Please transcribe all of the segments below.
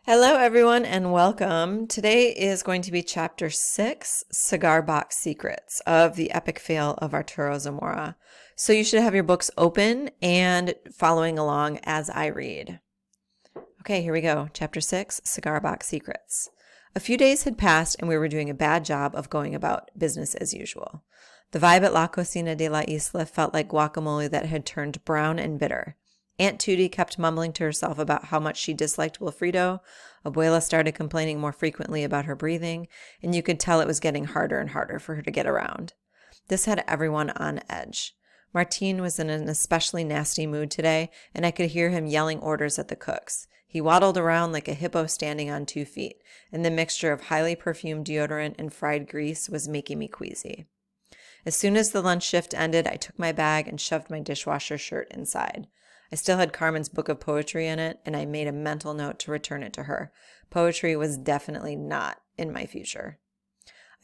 Hello, everyone, and welcome. Today is going to be Chapter 6, Cigar Box Secrets of the Epic Fail of Arturo Zamora. So you should have your books open and following along as I read. Okay, here we go. Chapter 6, Cigar Box Secrets. A few days had passed and we were doing a bad job of going about business as usual. The vibe at La Cocina de la Isla felt like guacamole that had turned brown and bitter. Aunt Tootie kept mumbling to herself about how much she disliked Wilfredo. Abuela started complaining more frequently about her breathing, and you could tell it was getting harder and harder for her to get around. This had everyone on edge. Martin was in an especially nasty mood today, and I could hear him yelling orders at the cooks. He waddled around like a hippo standing on 2 feet, and the mixture of highly perfumed deodorant and fried grease was making me queasy. As soon as the lunch shift ended, I took my bag and shoved my dishwasher shirt inside. I still had Carmen's book of poetry in it, and I made a mental note to return it to her. Poetry was definitely not in my future.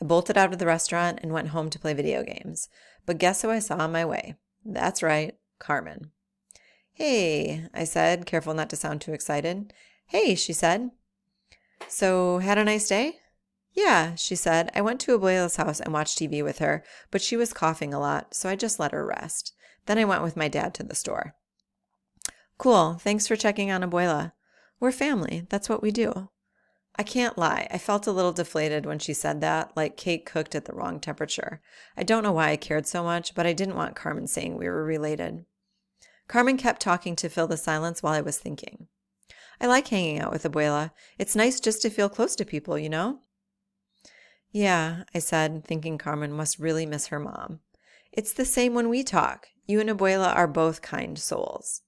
I bolted out of the restaurant and went home to play video games. But guess who I saw on my way? That's right, Carmen. "Hey," I said, careful not to sound too excited. "Hey," she said. "So, had a nice day?" "Yeah," she said. "I went to Abuela's house and watched TV with her, but she was coughing a lot, so I just let her rest. Then I went with my dad to the store." "Cool. Thanks for checking on Abuela. We're family. That's what we do." I can't lie. I felt a little deflated when she said that, like cake cooked at the wrong temperature. I don't know why I cared so much, but I didn't want Carmen saying we were related. Carmen kept talking to fill the silence while I was thinking. "I like hanging out with Abuela. It's nice just to feel close to people, you know?" "Yeah," I said, thinking Carmen must really miss her mom. "It's the same when we talk. You and Abuela are both kind souls."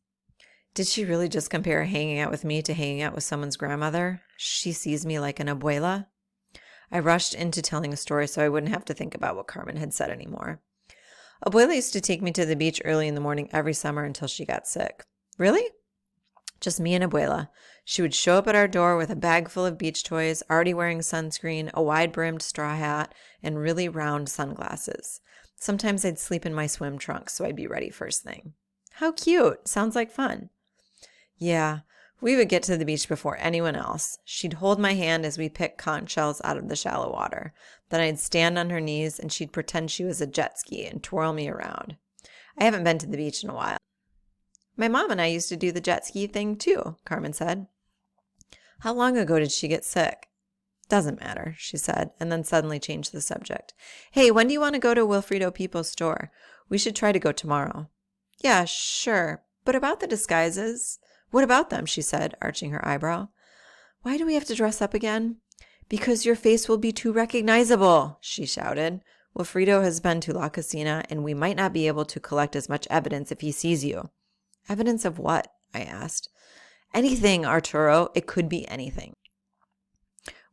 Did she really just compare hanging out with me to hanging out with someone's grandmother? She sees me like an abuela? I rushed into telling a story so I wouldn't have to think about what Carmen had said anymore. "Abuela used to take me to the beach early in the morning every summer until she got sick." "Really?" "Just me and Abuela. She would show up at our door with a bag full of beach toys, already wearing sunscreen, a wide-brimmed straw hat, and really round sunglasses. Sometimes I'd sleep in my swim trunks so I'd be ready first thing." "How cute. Sounds like fun." "Yeah, we would get to the beach before anyone else. She'd hold my hand as we picked conch shells out of the shallow water. Then I'd stand on her knees and she'd pretend she was a jet ski and twirl me around. I haven't been to the beach in a while." "My mom and I used to do the jet ski thing too," Carmen said. "How long ago did she get sick?" "Doesn't matter," she said, and then suddenly changed the subject. "Hey, when do you want to go to Wilfredo People's store? We should try to go tomorrow." "Yeah, sure. But about the disguises?" "What about them?" she said, arching her eyebrow. "Why do we have to dress up again?" "Because your face will be too recognizable," she shouted. "Wilfredo has been to La Cocina, and we might not be able to collect as much evidence if he sees you." "Evidence of what?" I asked. "Anything, Arturo. It could be anything."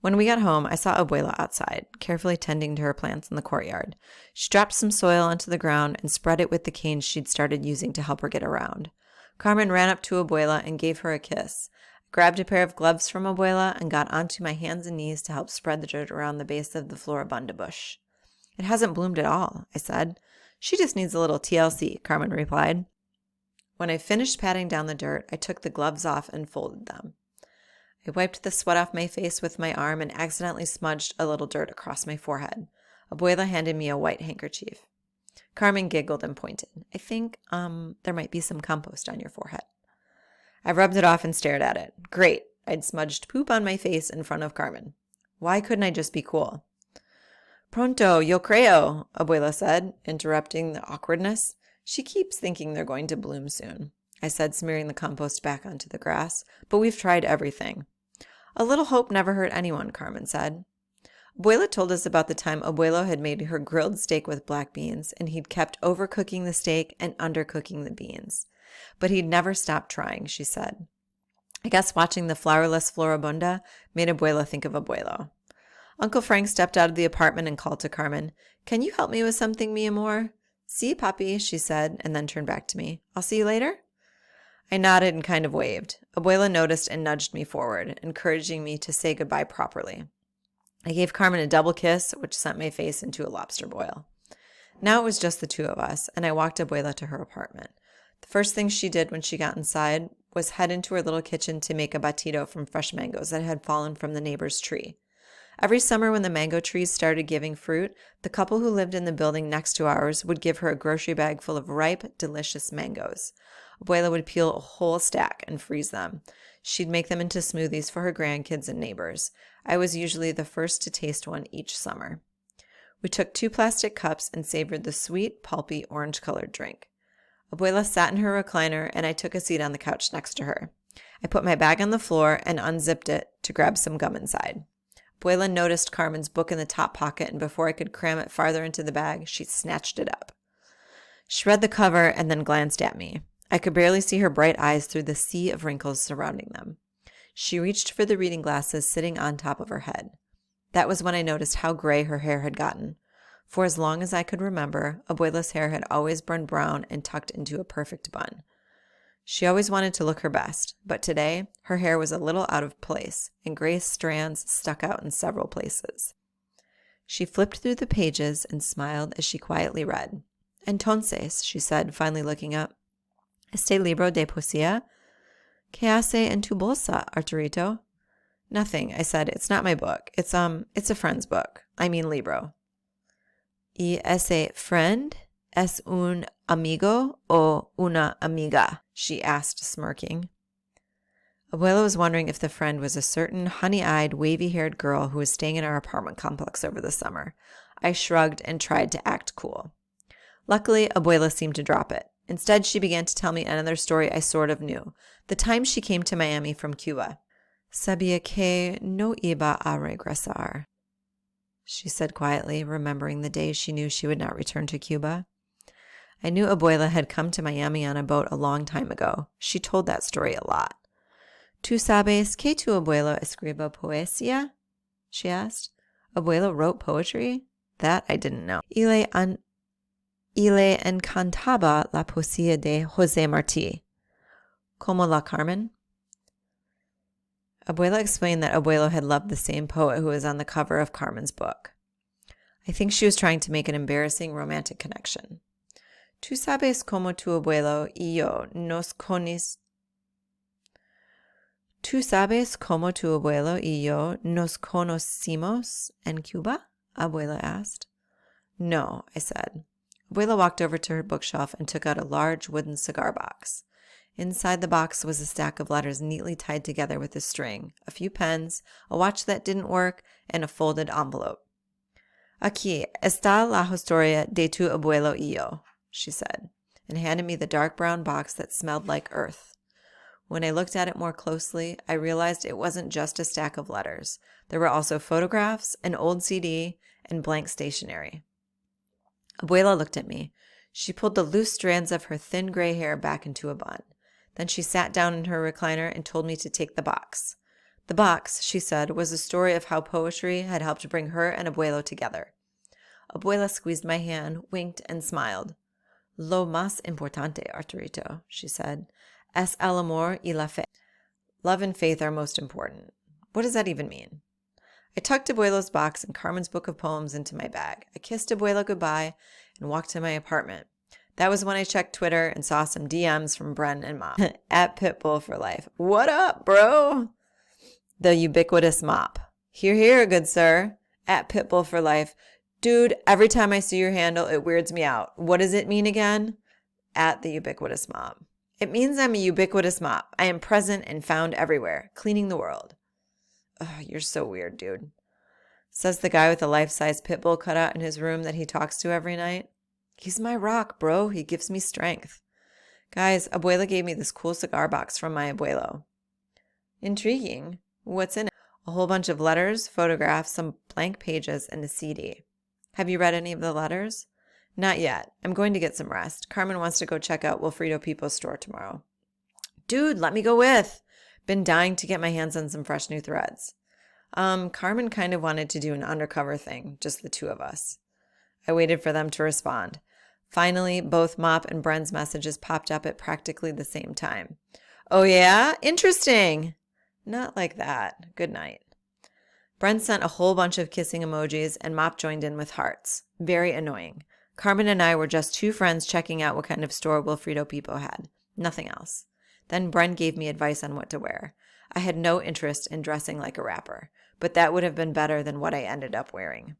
When we got home, I saw Abuela outside, carefully tending to her plants in the courtyard. She dropped some soil onto the ground and spread it with the canes she'd started using to help her get around. Carmen ran up to Abuela and gave her a kiss. I grabbed a pair of gloves from Abuela and got onto my hands and knees to help spread the dirt around the base of the floribunda bush. "It hasn't bloomed at all," I said. "She just needs a little TLC," Carmen replied. When I finished patting down the dirt, I took the gloves off and folded them. I wiped the sweat off my face with my arm and accidentally smudged a little dirt across my forehead. Abuela handed me a white handkerchief. Carmen giggled and pointed. "I think, there might be some compost on your forehead." I rubbed it off and stared at it. Great. I'd smudged poop on my face in front of Carmen. Why couldn't I just be cool? "Pronto, yo creo," Abuela said, interrupting the awkwardness. "She keeps thinking they're going to bloom soon," I said, smearing the compost back onto the grass. "But we've tried everything." "A little hope never hurt anyone," Carmen said. Abuela told us about the time Abuelo had made her grilled steak with black beans, and he'd kept overcooking the steak and undercooking the beans. But he'd never stopped trying, she said. I guess watching the flowerless floribunda made Abuela think of Abuelo. Uncle Frank stepped out of the apartment and called to Carmen. "Can you help me with something, mi amor?" "Sí, papi," she said, and then turned back to me. "I'll see you later?" I nodded and kind of waved. Abuela noticed and nudged me forward, encouraging me to say goodbye properly. I gave Carmen a double kiss, which sent my face into a lobster boil. Now it was just the two of us, and I walked Abuela to her apartment. The first thing she did when she got inside was head into her little kitchen to make a batido from fresh mangoes that had fallen from the neighbor's tree. Every summer when the mango trees started giving fruit, the couple who lived in the building next to ours would give her a grocery bag full of ripe, delicious mangoes. Abuela would peel a whole stack and freeze them. She'd make them into smoothies for her grandkids and neighbors. I was usually the first to taste one each summer. We took 2 plastic cups and savored the sweet, pulpy, orange-colored drink. Abuela sat in her recliner, and I took a seat on the couch next to her. I put my bag on the floor and unzipped it to grab some gum inside. Abuela noticed Carmen's book in the top pocket, and before I could cram it farther into the bag, she snatched it up. She read the cover and then glanced at me. I could barely see her bright eyes through the sea of wrinkles surrounding them. She reached for the reading glasses sitting on top of her head. That was when I noticed how gray her hair had gotten. For as long as I could remember, Abuela's hair had always burned brown and tucked into a perfect bun. She always wanted to look her best, but today her hair was a little out of place, and gray strands stuck out in several places. She flipped through the pages and smiled as she quietly read. "Entonces," she said, finally looking up, "este libro de poesía? ¿Qué hace en tu bolsa, Arturito?" "Nothing," I said. "It's not my book. It's a friend's book. I mean libro." "Y ese friend es un amigo o una amiga?" she asked, smirking. Abuela was wondering if the friend was a certain honey-eyed, wavy-haired girl who was staying in our apartment complex over the summer. I shrugged and tried to act cool. Luckily, Abuela seemed to drop it. Instead, she began to tell me another story I sort of knew, the time she came to Miami from Cuba. "Sabía que no iba a regresar," she said quietly, remembering the days she knew she would not return to Cuba. I knew Abuela had come to Miami on a boat a long time ago. She told that story a lot. "¿Tú sabes que tu abuelo escribe poesía?" she asked. "Abuela wrote poetry?" That I didn't know. Y le encantaba la poesía de José Martí. Como la Carmen? Abuela explained that Abuelo had loved the same poet who was on the cover of Carmen's book. I think she was trying to make an embarrassing romantic connection. "Tú sabes cómo tu abuelo y yo nos conocimos en Cuba?" Abuela asked. "No," I said. Abuela walked over to her bookshelf and took out a large wooden cigar box. Inside the box was a stack of letters neatly tied together with a string, a few pens, a watch that didn't work, and a folded envelope. "Aquí está la historia de tu abuelo y yo," she said, and handed me the dark brown box that smelled like earth. When I looked at it more closely, I realized it wasn't just a stack of letters. There were also photographs, an old CD, and blank stationery. Abuela looked at me. She pulled the loose strands of her thin gray hair back into a bun. Then she sat down in her recliner and told me to take the box. The box, she said, was a story of how poetry had helped bring her and Abuelo together. Abuela squeezed my hand, winked, and smiled. "Lo más importante, Arturito," she said, "es el amor y la fe." Love and faith are most important. What does that even mean? I tucked Abuelo's box and Carmen's book of poems into my bag. I kissed Abuela goodbye and walked to my apartment. That was when I checked Twitter and saw some DMs from Bren and Mop. At Pitbull for Life. "What up, bro?" The ubiquitous Mop. "Hear, hear, good sir." At Pitbull for Life. "Dude, every time I see your handle, it weirds me out. What does it mean again?" At the ubiquitous Mop. "It means I'm a ubiquitous mop. I am present and found everywhere, cleaning the world." Ugh, you're so weird, dude. Says the guy with a life-size pit bull cutout in his room that he talks to every night. "He's my rock, bro. He gives me strength." Guys, Abuela gave me this cool cigar box from my abuelo. Intriguing. What's in it? A whole bunch of letters, photographs, some blank pages, and a CD. Have you read any of the letters? Not yet. I'm going to get some rest. Carmen wants to go check out Wilfredo Pipo's store tomorrow. Dude, let me go with. Been dying to get my hands on some fresh new threads. Carmen kind of wanted to do an undercover thing, just the two of us. I waited for them to respond. Finally, both Mop and Bren's messages popped up at practically the same time. "Oh yeah? Interesting." "Not like that. Good night." Bren sent a whole bunch of kissing emojis, and Mop joined in with hearts. Very annoying. Carmen and I were just two friends checking out what kind of store Wilfredo Pipo had. Nothing else. Then Bren gave me advice on what to wear. I had no interest in dressing like a rapper, but that would have been better than what I ended up wearing.